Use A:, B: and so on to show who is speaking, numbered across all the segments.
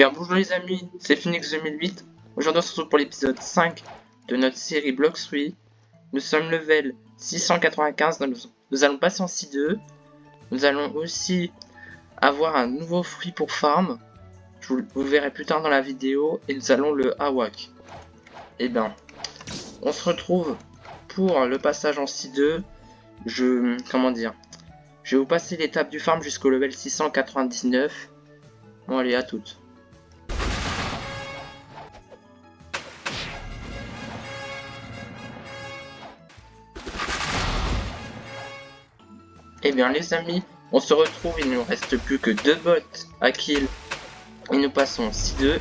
A: Bien bonjour les amis, c'est Phoenix 2008. Aujourd'hui on se retrouve pour l'épisode 5 de notre série Block 3. Nous sommes level 695, donc nous allons passer en C2. Nous allons aussi avoir un nouveau fruit pour farm. Vous le verrez plus tard dans la vidéo. Et nous allons le Awak. Et bien, on se retrouve pour le passage en C2. Je vais vous passer l'étape du farm jusqu'au level 699. Bon allez, à toutes. Eh bien les amis, on se retrouve, il ne nous reste plus que 2 bots à kill et nous passons en C2.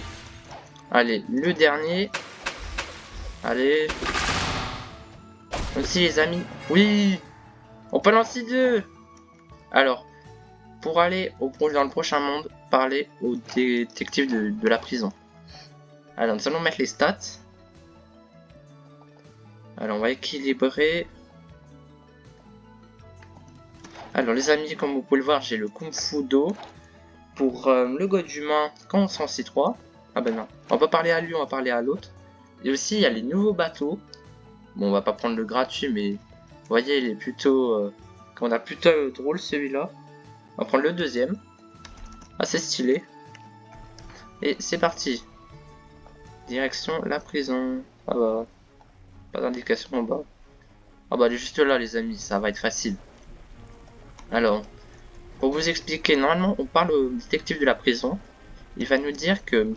A: Allez, le dernier. Allez. Aussi les amis, oui, on peut en C2. Alors, pour aller dans le prochain monde, parler au détective de la prison. Alors nous allons mettre les stats. Alors on va équilibrer. Alors les amis, comme vous pouvez le voir, j'ai le Kung Fu Do. Pour le god humain, quand on s'en C3. Ah ben non, on va pas parler à lui, on va parler à l'autre. Et aussi il y a les nouveaux bateaux. Bon, on va pas prendre le gratuit, mais vous voyez, il est plutôt... on a plutôt drôle celui-là. On va prendre le deuxième. Assez stylé. Et c'est parti. Direction la prison. Ah bah, pas d'indication en bas. Ah bah, elle est juste là les amis, ça va être facile. Alors, pour vous expliquer, normalement on parle au détective de la prison. Il va nous dire que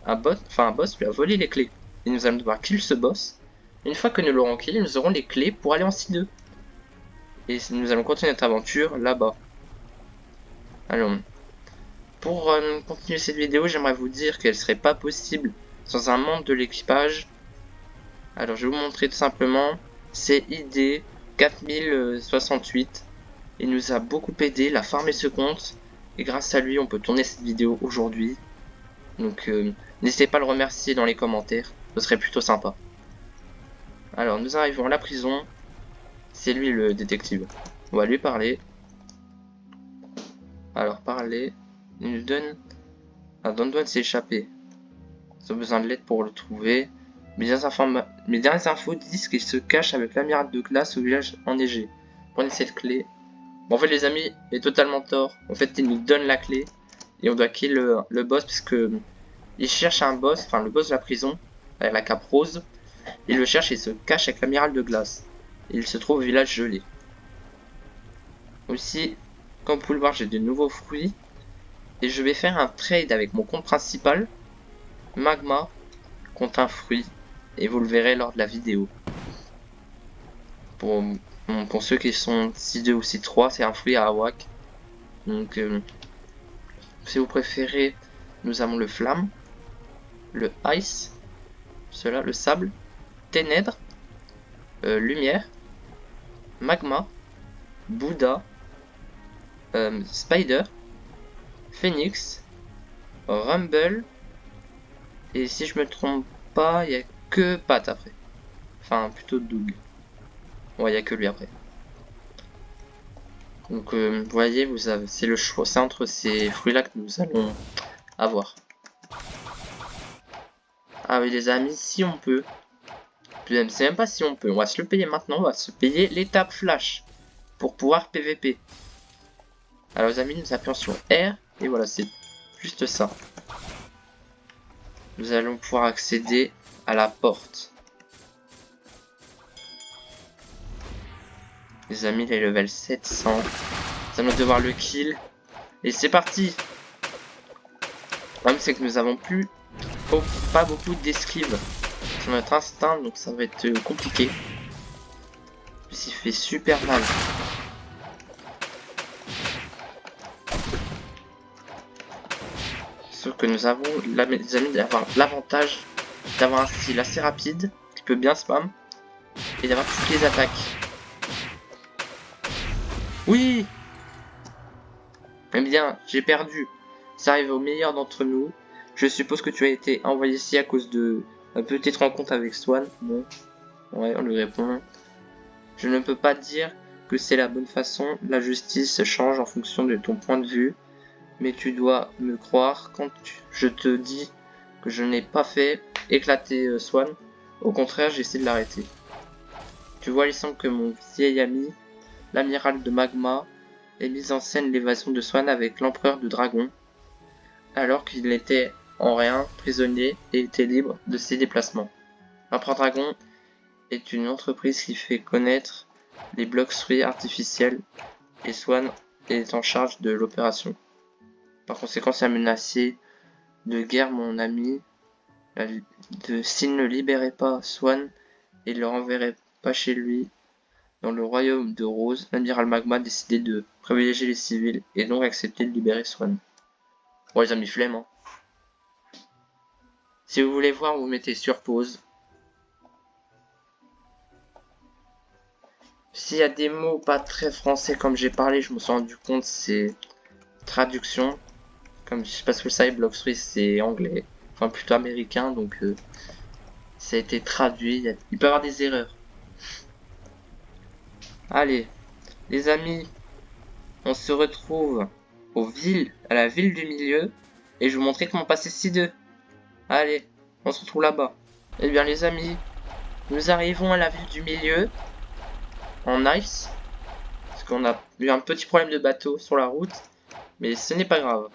A: un boss lui a volé les clés. Et nous allons devoir kill ce boss. Une fois que nous l'aurons kill, nous aurons les clés pour aller en C2. Et nous allons continuer notre aventure là-bas. Alors, pour continuer cette vidéo, j'aimerais vous dire qu'elle serait pas possible sans un membre de l'équipage. Alors, je vais vous montrer tout simplement. C'est ID 4068. Il nous a beaucoup aidé, il a farmé ce compte. Et grâce à lui, on peut tourner cette vidéo aujourd'hui. Donc, n'hésitez pas à le remercier dans les commentaires. Ce serait plutôt sympa. Alors, nous arrivons à la prison. C'est lui le détective. On va lui parler. Alors, parler. Il nous donne... Ah, Don s'est échappé. Ils ont besoin de l'aide pour le trouver. Mes dernières infos disent qu'il se cache avec l'amiral de glace au village enneigé. Prenez cette clé. Bon, en fait, les amis, il est totalement tort. En fait, il nous donne la clé. Et on doit kill le boss parce que... Il cherche un boss, enfin le boss de la prison, avec la cape rose. Il le cherche et se cache avec l'amiral de glace. Il se trouve au village gelé. Aussi, comme vous pouvez le voir, j'ai de nouveaux fruits. Et je vais faire un trade avec mon compte principal, Magma, contre un fruit. Et vous le verrez lors de la vidéo. Pour ceux qui sont C2 ou C3, c'est un fruit à Awak. Donc, si vous préférez, nous avons le flamme, le ice, cela, le sable, ténèbres, lumière, magma, Bouddha, Spider, Phoenix, Rumble, et si je me trompe pas, il n'y a que Pat après. Enfin, plutôt Doug. Ouais, il n'y a que lui après. Donc, vous voyez, c'est le choix, c'est entre ces fruits-là que nous allons avoir. Ah oui, les amis, si on peut. C'est même pas si on peut, on va se le payer maintenant, on va se payer l'étape flash pour pouvoir PVP. Alors les amis, nous appuyons sur R et voilà, c'est juste ça. Nous allons pouvoir accéder à la porte. Les amis, il est level 700. Nous allons devoir le kill. Et c'est parti. Le problème c'est que nous avons pas beaucoup d'esquive sur notre instinct, donc ça va être compliqué. Il fait super mal. Sauf que nous avons, les amis, d'avoir l'avantage d'avoir un style assez rapide, qui peut bien spam, et d'avoir toutes les attaques. Oui! Eh bien, j'ai perdu. Ça arrive au meilleur d'entre nous. Je suppose que tu as été envoyé ici à cause de peut-être rencontre avec Swan. Bon, ouais, on lui répond. Je ne peux pas dire que c'est la bonne façon. La justice change en fonction de ton point de vue. Mais tu dois me croire quand je te dis que je n'ai pas fait éclater Swan. Au contraire, j'essaie de l'arrêter. Tu vois, il semble que mon vieil ami, l'amiral de Magma, ait mis en scène l'évasion de Swan avec l'empereur de Dragon, alors qu'il n'était en rien prisonnier et était libre de ses déplacements. L'empereur Dragon est une entreprise qui fait connaître les blocs fruits artificiels et Swan est en charge de l'opération. Par conséquent, c'est un menacé de guerre, mon ami. S'il ne libérait pas Swan et le renverrait pas chez lui, dans le royaume de Rose, l'amiral Magma a décidé de privilégier les civils et donc accepté de libérer Swan. Bon, les amis, flemme, hein. Si vous voulez voir, vous mettez sur pause. S'il y a des mots pas très français comme j'ai parlé, je me suis rendu compte, c'est traduction. Comme je sais pas si vous savez, Block Swiss c'est anglais, enfin plutôt américain, donc ça a été traduit. Il peut y avoir des erreurs. Allez, les amis, on se retrouve à la ville du milieu, et je vais vous montrer comment passer C2. Allez, on se retrouve là-bas. Eh bien les amis, nous arrivons à la ville du milieu, en ice, parce qu'on a eu un petit problème de bateau sur la route, mais ce n'est pas grave.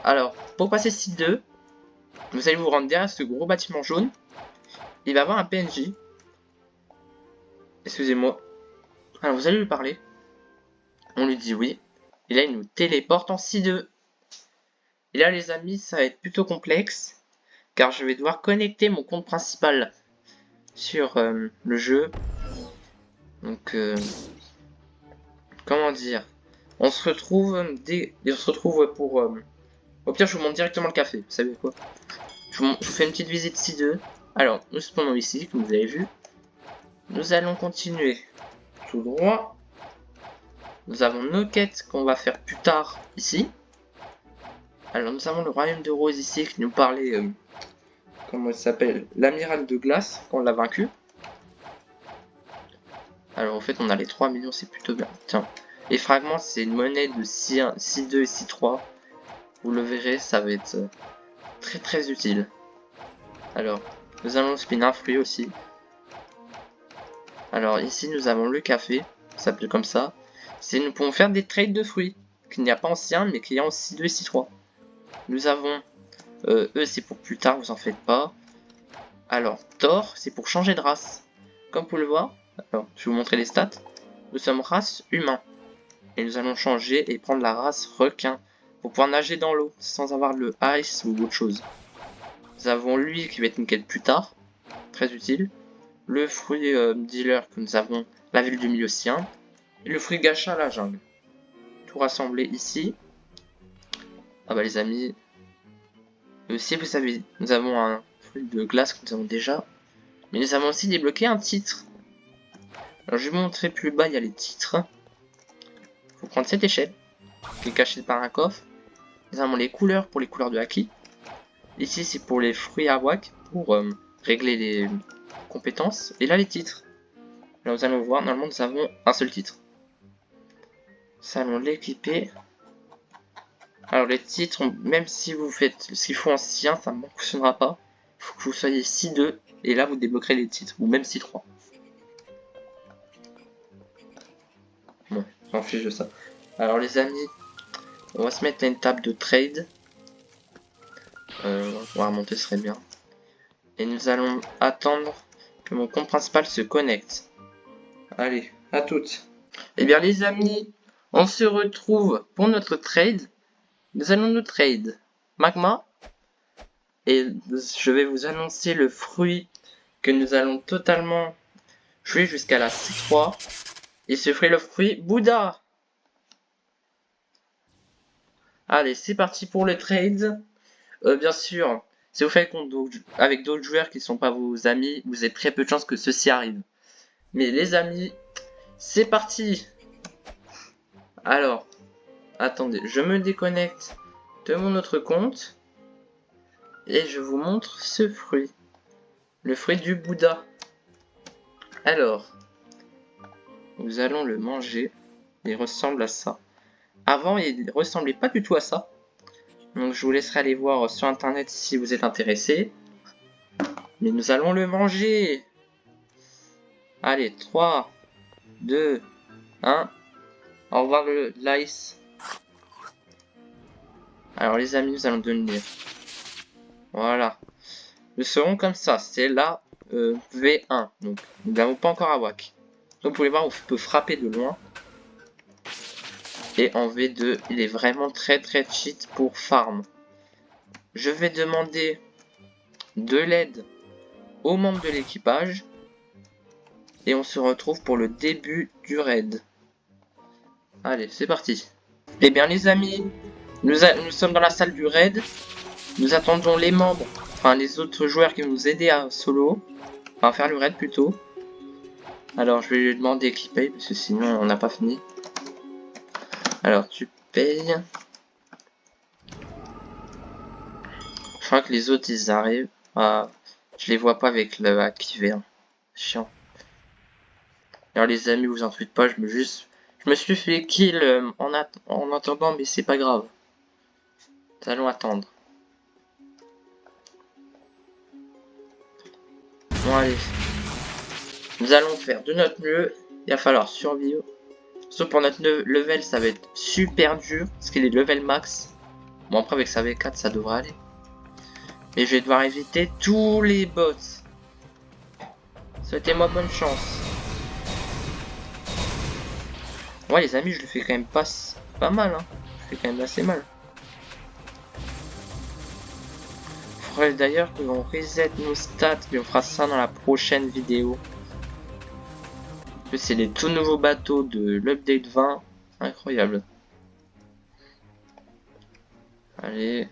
A: Alors, pour passer C2, vous allez vous rendre derrière ce gros bâtiment jaune, il va y avoir un PNJ. Excusez-moi. Alors vous allez lui parler. On lui dit oui. Et là il nous téléporte en C2. Et là les amis ça va être plutôt complexe. Car je vais devoir connecter mon compte principal sur le jeu. Donc comment dire. On se retrouve pour... Au pire je vous montre directement le café. Vous savez quoi. Je vous fais une petite visite C2. Alors nous spawnons ici comme vous avez vu. Nous allons continuer tout droit. Nous avons nos quêtes qu'on va faire plus tard ici. Alors nous avons le royaume de Rose ici qui nous parlait, comment il s'appelle, l'amiral de glace, qu'on l'a vaincu. Alors en fait on a les 3 millions, c'est plutôt bien. Tiens, les fragments c'est une monnaie de C2 et C3. Vous le verrez, ça va être très très utile. Alors, nous allons spin un fruit aussi. Alors ici nous avons le café, ça s'appelle comme ça. Nous pouvons faire des trades de fruits, qu'il n'y a pas en C1 mais qu'il y a en C2 et C3. Nous avons, eux c'est pour plus tard, vous en faites pas. Alors, Thor, c'est pour changer de race. Comme vous pouvez le voir, alors, je vais vous montrer les stats. Nous sommes race humain. Et nous allons changer et prendre la race requin. Pour pouvoir nager dans l'eau, sans avoir le ice ou autre chose. Nous avons lui qui va être une quête plus tard. Très utile. Le fruit dealer que nous avons, la ville du milieu sien. Et le fruit gacha, la jungle. Tout rassemblé ici. Ah bah les amis. Si vous savez, nous avons un fruit de glace que nous avons déjà. Mais nous avons aussi débloqué un titre. Alors je vais vous montrer plus bas, il y a les titres. Il faut prendre cette échelle, qui est cachée par un coffre. Nous avons les couleurs pour les couleurs de Haki. Ici c'est pour les fruits à whack, pour régler les compétences. Et là les titres. Là nous allons voir, normalement nous avons un seul titre. Nous allons l'équiper. Alors les titres, même si vous faites ce qu'il faut en C1, ça ne fonctionnera pas. Il faut que vous soyez C2 et là vous débloquerez les titres, ou même C3. Bon, j'en fiche de ça. Alors les amis, on va se mettre à une table de trade. On va remonter, ce serait bien. Et nous allons attendre que mon compte principal se connecte. Allez, à toutes. Eh bien les amis, on se retrouve pour notre trade. Nous allons nous trade Magma. Et je vais vous annoncer le fruit que nous allons totalement jouer jusqu'à la C3. Et ce fruit, le fruit Bouddha. Allez, c'est parti pour le trade. Bien sûr, si vous faites compte avec d'autres joueurs qui ne sont pas vos amis, vous avez très peu de chances que ceci arrive. Mais les amis, c'est parti. Alors, attendez, je me déconnecte de mon autre compte. Et je vous montre ce fruit. Le fruit du Bouddha. Alors, nous allons le manger. Il ressemble à ça. Avant, il ressemblait pas du tout à ça. Donc je vous laisserai aller voir sur internet si vous êtes intéressés. Mais nous allons le manger. Allez, 3, 2, 1. Au revoir le l'ice. Alors les amis, nous allons donner. Voilà. Nous serons comme ça. C'est la V1. Donc nous n'avons pas encore à WAC. Donc vous pouvez voir, on peut frapper de loin. Et en V2, il est vraiment très cheat pour farm. Je vais demander de l'aide aux membres de l'équipage. Et on se retrouve pour le début du raid. Allez, c'est parti. Eh bien les amis, nous sommes dans la salle du raid. Nous attendons les membres, enfin les autres joueurs qui vont nous aider à solo. Enfin faire le raid plutôt. Alors je vais lui demander qui paye parce que sinon on n'a pas fini. Alors tu payes. Je crois que les autres ils arrivent. Ah, je les vois pas avec le activé. Hein. Chiant. Alors les amis, vous en faites pas, je me suis fait kill en attendant, mais c'est pas grave. Nous allons attendre. Bon allez. Nous allons faire de notre mieux. Il va falloir survivre. Sauf pour notre level, ça va être super dur. Parce qu'il est level max. Bon après avec sa V4, ça devrait aller. Mais je vais devoir éviter tous les bots. Souhaitez-moi bonne chance. Ouais les amis, je le fais quand même pas mal. Hein. Je fais quand même assez mal. Faudrait d'ailleurs qu'on reset nos stats. Mais on fera ça dans la prochaine vidéo. C'est les tout nouveaux bateaux de l'update 20. Incroyable. Allez.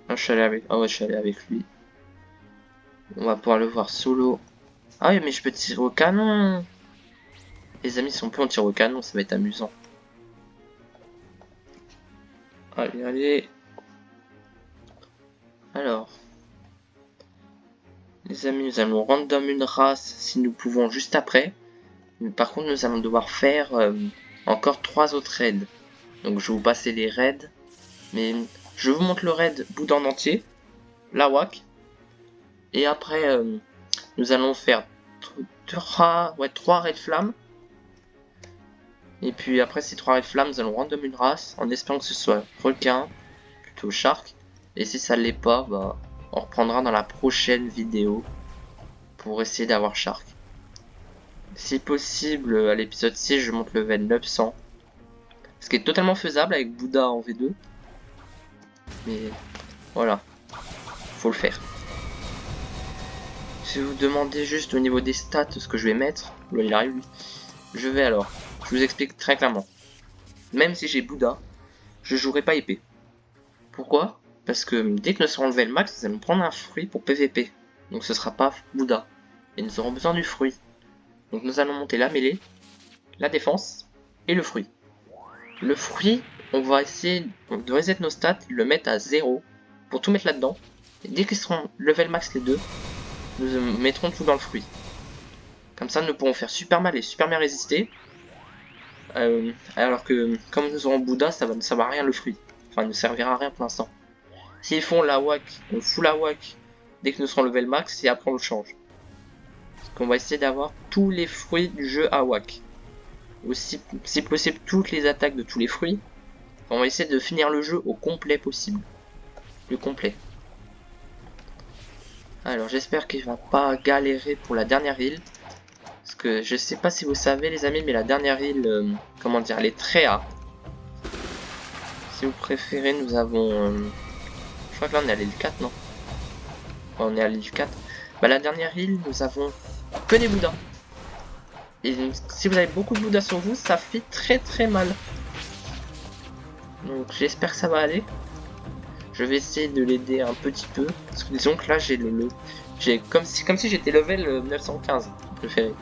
A: Ah, je suis allé avec... Ah ouais, je suis allé avec lui. On va pouvoir le voir solo. Ah oui, mais je peux tirer au canon. Les amis, si on peut en tirer au canon, ça va être amusant. Allez, allez. Alors. Les amis, nous allons random une race si nous pouvons juste après. Mais par contre, nous allons devoir faire encore 3 autres raids. Donc je vais vous passer les raids. Mais je vous montre le raid Bouddha en entier. La WAC. Et après, nous allons faire 3 raids flammes. Et puis après ces 3 raids flammes, nous allons random une race. En espérant que ce soit requin, plutôt shark. Et si ça l'est pas, bah, on reprendra dans la prochaine vidéo. Pour essayer d'avoir shark. Si possible, à l'épisode 6, je monte level 900. Ce qui est totalement faisable avec Bouddha en V2. Mais voilà. Faut le faire. Si vous demandez juste au niveau des stats ce que je vais mettre, là il arrive lui. Je vais alors. Je vous explique très clairement. Même si j'ai Bouddha, je jouerai pas épée. Pourquoi? Parce que dès que nous serons level max, nous allons prendre un fruit pour PVP. Donc ce sera pas Bouddha. Et nous aurons besoin du fruit. Donc nous allons monter la mêlée, la défense et le fruit. Le fruit, on va essayer de reset nos stats, le mettre à 0 pour tout mettre là-dedans. Et dès qu'ils seront level max les deux, nous mettrons tout dans le fruit. Comme ça nous pourrons faire super mal et super bien résister. Alors que comme nous aurons Bouddha, ça va ne servir à rien le fruit. Enfin il ne servira à rien pour l'instant. S'ils font la WAC, on fout la WAC dès que nous serons level max et après on le change. Qu'on va essayer d'avoir tous les fruits du jeu à WAC. Aussi, si possible, toutes les attaques de tous les fruits. On va essayer de finir le jeu au complet possible. Le complet. Alors j'espère qu'il va pas galérer pour la dernière île. Parce que je sais pas si vous savez les amis, mais la dernière île, comment dire, elle est très hard. Si vous préférez, nous avons... je crois que là on est à l'île 4, non? On est à l'île 4. Bah la dernière île, nous avons que des Bouddhas. Et si vous avez beaucoup de Bouddhas sur vous, ça fait très mal. Donc j'espère que ça va aller. Je vais essayer de l'aider un petit peu. Parce que disons que là j'ai j'ai comme si j'étais level 915 préféré.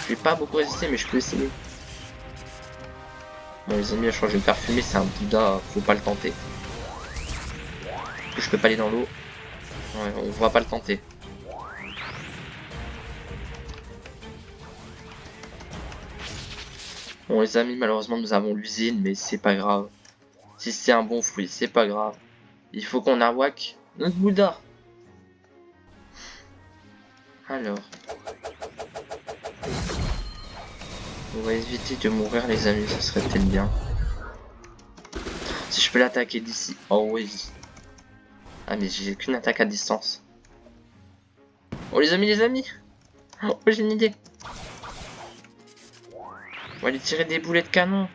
A: Je vais pas beaucoup résister mais je peux essayer. Bon les amis, je crois que je vais me faire fumer, c'est un Bouddha, faut pas le tenter. Je peux pas aller dans l'eau. Ouais, on va pas le tenter. Bon les amis, malheureusement nous avons l'usine, mais c'est pas grave. Si c'est un bon fruit, c'est pas grave. Il faut qu'on awak notre Bouddha. Alors. On va éviter de mourir les amis, ce serait peut-être bien. Si je peux l'attaquer d'ici. Oh oui. Ah mais j'ai qu'une attaque à distance. Oh les amis. Oh j'ai une idée. On va lui tirer des boulets de canon.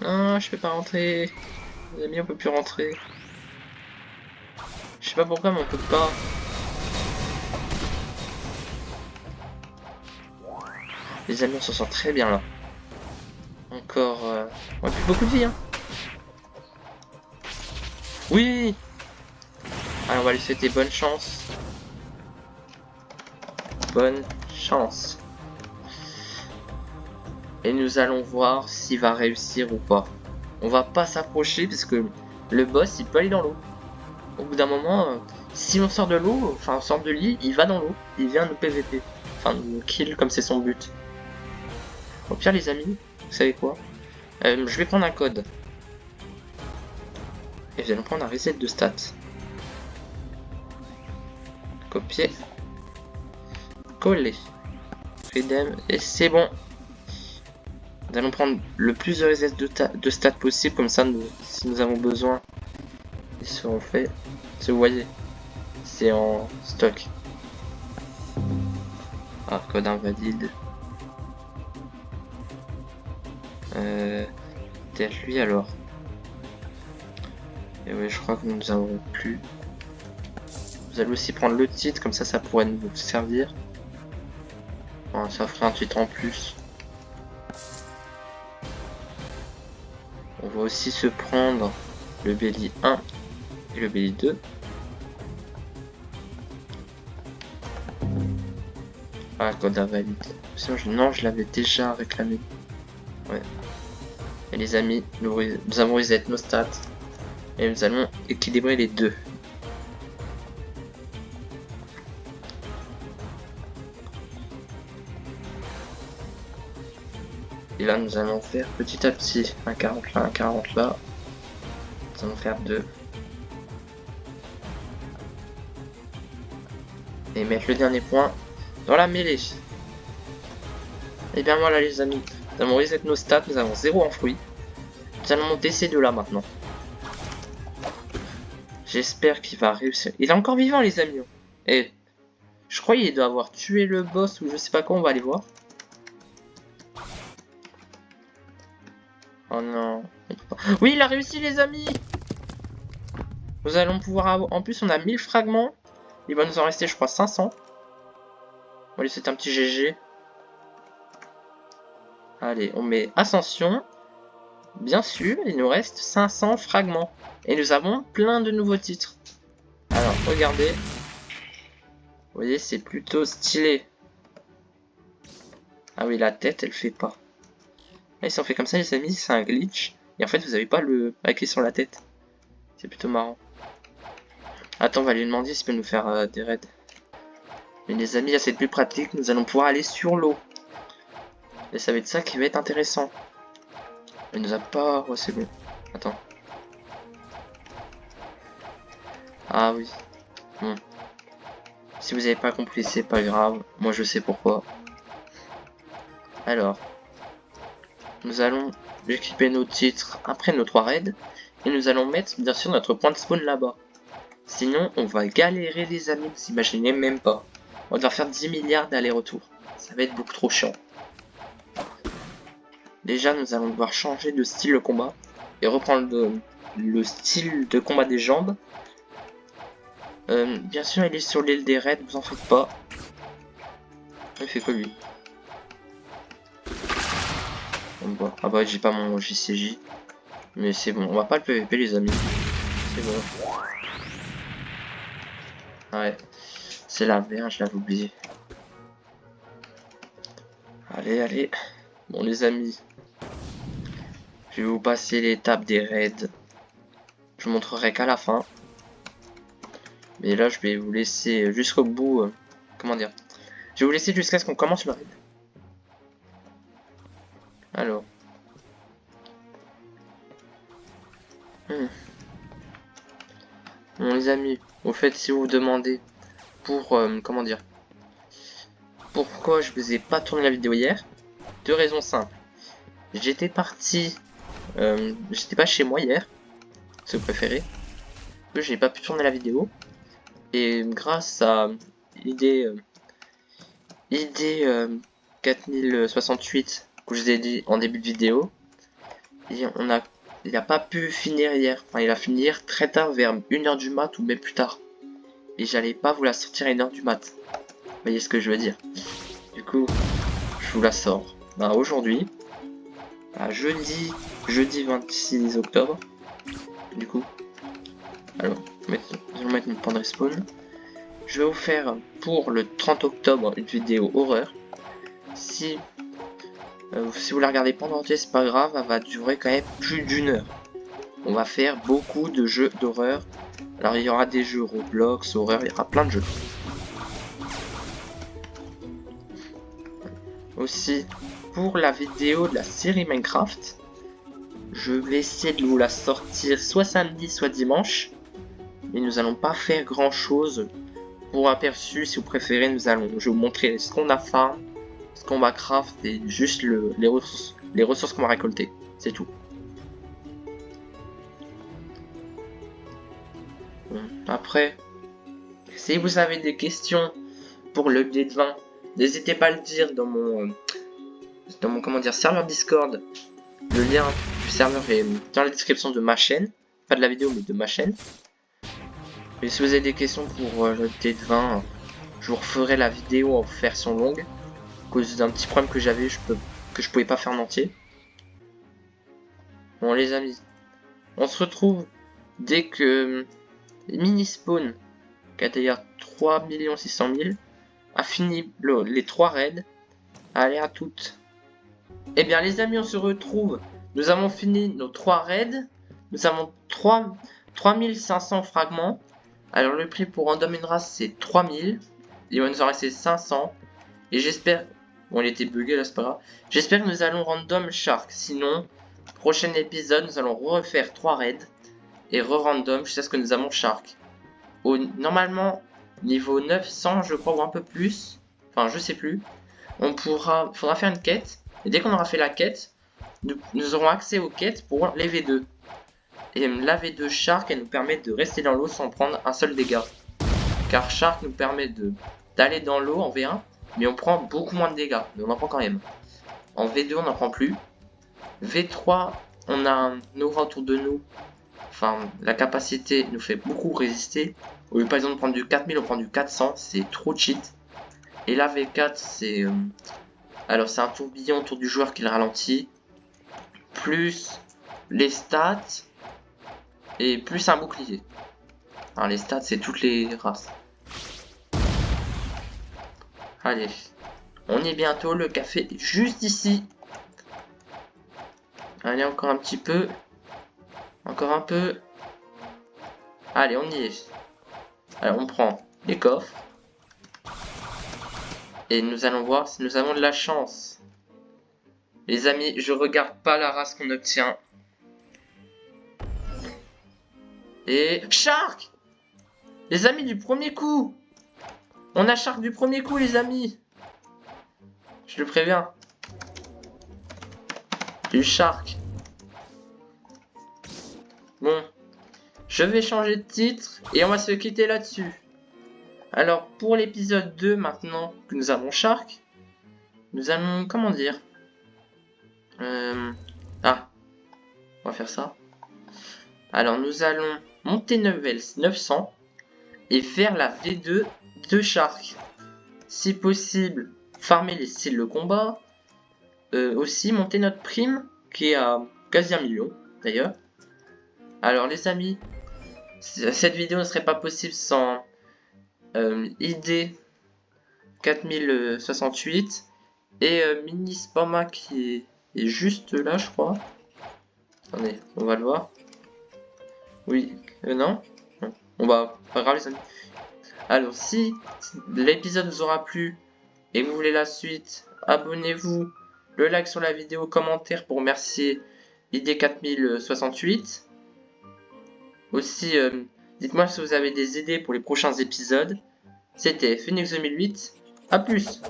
A: Non, je peux pas rentrer. Les amis, on peut plus rentrer. Je sais pas pourquoi mais on peut pas. Les amis on s'en sort très bien là. Encore... On a plus beaucoup de vie hein. Oui. Allez, on va lui souhaiter bonne chance. Bonne chance. Et nous allons voir s'il va réussir ou pas. On va pas s'approcher parce que le boss il peut aller dans l'eau. Au bout d'un moment, si on sort de l'eau, enfin on sort de lit, il va dans l'eau. Il vient nous PVP. Enfin nous kill comme c'est son but. Au pire les amis, vous savez quoi, je vais prendre un code. Et nous allons prendre un reset de stats. Copier. Coller. Redeem. Et c'est bon. Nous allons prendre le plus de resets de stats possible. Comme ça, si nous avons besoin, ils seront faits. Si vous voyez, c'est en stock. Ah, code invalide. Peut-être lui alors. Et oui, je crois que nous avons plus. Vous allez aussi prendre le titre, comme ça pourrait nous servir. Bon, ça ferait un titre en plus. On va aussi se prendre le Belly 1 et le Belly 2. Ah, code invalide. Sinon, non, je l'avais déjà réclamé. Ouais. Et les amis, nous avons reset nos stats. Et nous allons équilibrer les deux. Et là, nous allons faire petit à petit un 40 là, un 40 là. Nous allons faire 2. Et mettre le dernier point dans la mêlée. Et bien voilà les amis, nous avons reset nos stats, nous avons 0 en fruits. Nous allons monter ces deux là maintenant. J'espère qu'il va réussir. Il est encore vivant les amis. Et je crois qu'il doit avoir tué le boss ou je sais pas quoi, on va aller voir. Oh non. Oui, il a réussi les amis. Nous allons pouvoir avoir... En plus on a 1000 fragments. Il va nous en rester je crois 500. On va lui c'est un petit GG. Allez, on met Ascension. Bien sûr, il nous reste 500 fragments. Et nous avons plein de nouveaux titres. Alors, regardez. Vous voyez, c'est plutôt stylé. Ah oui, la tête, elle fait pas. Et si on fait comme ça, les amis, c'est un glitch. Et en fait, vous n'avez pas le paquet sur la tête. C'est plutôt marrant. Attends, on va lui demander s'il peut nous faire des raids. Mais les amis, là, c'est plus pratique. Nous allons pouvoir aller sur l'eau. Et ça va être ça qui va être intéressant. Il nous a pas... Oh, c'est bon. Attends. Ah oui. Bon. Si vous n'avez pas compris, c'est pas grave. Moi, je sais pourquoi. Alors. Nous allons équiper nos titres après nos 3 raids. Et nous allons mettre, bien sûr, notre point de spawn là-bas. Sinon, on va galérer, les amis. Vous imaginez même pas. On va devoir faire 10 milliards d'allers-retours. Ça va être beaucoup trop chiant. Déjà, nous allons devoir changer de style de combat. Et reprendre le style de combat des jambes. Bien sûr, il est sur l'île des raids, vous en faites pas. Il fait que lui. Ah bah, j'ai pas mon JCJ. Mais c'est bon, on va pas le PVP, les amis. C'est bon. Ouais, c'est la merde, je l'avais oublié. Allez. Bon, les amis. Je vais vous passer l'étape des raids. Je vous montrerai qu'à la fin. Mais là, je vais vous laisser jusqu'au bout. Comment dire? Je vais vous laisser jusqu'à ce qu'on commence le raid. Alors. Bon les amis, au fait si vous vous demandez pour comment dire, pourquoi je vous ai pas tourné la vidéo hier, deux raisons simples. J'étais parti, j'étais pas chez moi hier, si vous préférez, que j'ai pas pu tourner la vidéo, et grâce à idée 4068 que je vous ai dit en début de vidéo, et il a pas pu finir hier, enfin il a fini hier très tard vers 1h du mat ou même plus tard, et j'allais pas vous la sortir à 1h du mat, vous voyez ce que je veux dire. Du coup je vous la sors aujourd'hui, jeudi 26 octobre. Du coup, alors, nous allons mettre notre point de respawn. Je vais vous faire pour le 30 octobre une vidéo horreur. Si vous la regardez pas en entier, c'est pas grave, elle va durer quand même plus d'1 heure. On va faire beaucoup de jeux d'horreur. Alors il y aura des jeux Roblox, horreur, il y aura plein de jeux. Aussi, pour la vidéo de la série Minecraft, je vais essayer de vous la sortir soit samedi, soit dimanche. Mais nous allons pas faire grand chose. Pour aperçu, si vous préférez, je vais vous montrer ce qu'on a farm, ce qu'on va craft et juste les ressources qu'on va récolter. C'est tout. Bon, après, si vous avez des questions pour l'update 20, n'hésitez pas à le dire dans mon comment dire, serveur Discord. Le lien du serveur est dans la description de ma chaîne. Pas de la vidéo, mais de ma chaîne. Et si vous avez des questions pour l'update 20, je vous referai la vidéo en version longue. À cause d'un petit problème que j'avais, que je pouvais pas faire en entier. Bon les amis, on se retrouve dès que Minispawn, qui a d'ailleurs 3 600 000, a fini les 3 raids. Allez à toutes. Et bien les amis, on se retrouve. Nous avons fini nos 3 raids. Nous avons 3500 fragments. Alors le prix pour Random une race c'est 3000. Il va nous en rester 500. Et j'espère... Bon il était bugué là c'est pas grave. J'espère que nous allons random Shark. Sinon, prochain épisode nous allons refaire 3 raids. Et re-random jusqu'à ce que nous avons Shark. Normalement, niveau 900 je crois ou un peu plus. Enfin je sais plus. Faudra faire une quête. Et dès qu'on aura fait la quête, nous aurons accès aux quêtes pour les V2. Et la V2 Shark, elle nous permet de rester dans l'eau sans prendre un seul dégât. Car Shark nous permet d'aller dans l'eau en V1, mais on prend beaucoup moins de dégâts. Mais on en prend quand même. En V2, on n'en prend plus. V3, on a un aura autour de nous. Enfin, la capacité nous fait beaucoup résister. Au lieu par exemple de prendre du 4000, on prend du 400. C'est trop cheat. Et la V4, c'est... alors c'est un tourbillon autour du joueur qui le ralentit. Plus les stats. Et plus un bouclier. Alors les stats, c'est toutes les races. Allez. On y est bientôt. Le café est juste ici. Allez, encore un petit peu. Encore un peu. Allez, on y est. Alors on prend les coffres. Et nous allons voir si nous avons de la chance. Les amis, je regarde pas la race qu'on obtient. Et... Shark! Les amis, du premier coup! On a Shark du premier coup, les amis! Je le préviens. Du Shark. Bon. Je vais changer de titre et on va se quitter là-dessus. Alors, pour l'épisode 2, maintenant que nous avons Shark, nous allons... Comment dire Ah. On va faire ça. Alors, nous allons monter level 900 et faire la V2 de Shark. Si possible, farmer les styles de combat. Aussi, monter notre prime, qui est à quasi 1 million, d'ailleurs. Alors, les amis, cette vidéo ne serait pas possible sans ID 4068 et Mini Spama qui est juste là, je crois. Attendez, on va le voir. Oui, non, on va pas grave les amis. Alors si l'épisode vous aura plu et que vous voulez la suite, abonnez-vous, le like sur la vidéo, commentaire pour remercier ID 4068 Aussi, dites-moi si vous avez des idées pour les prochains épisodes. C'était Phoenix 2008. À plus!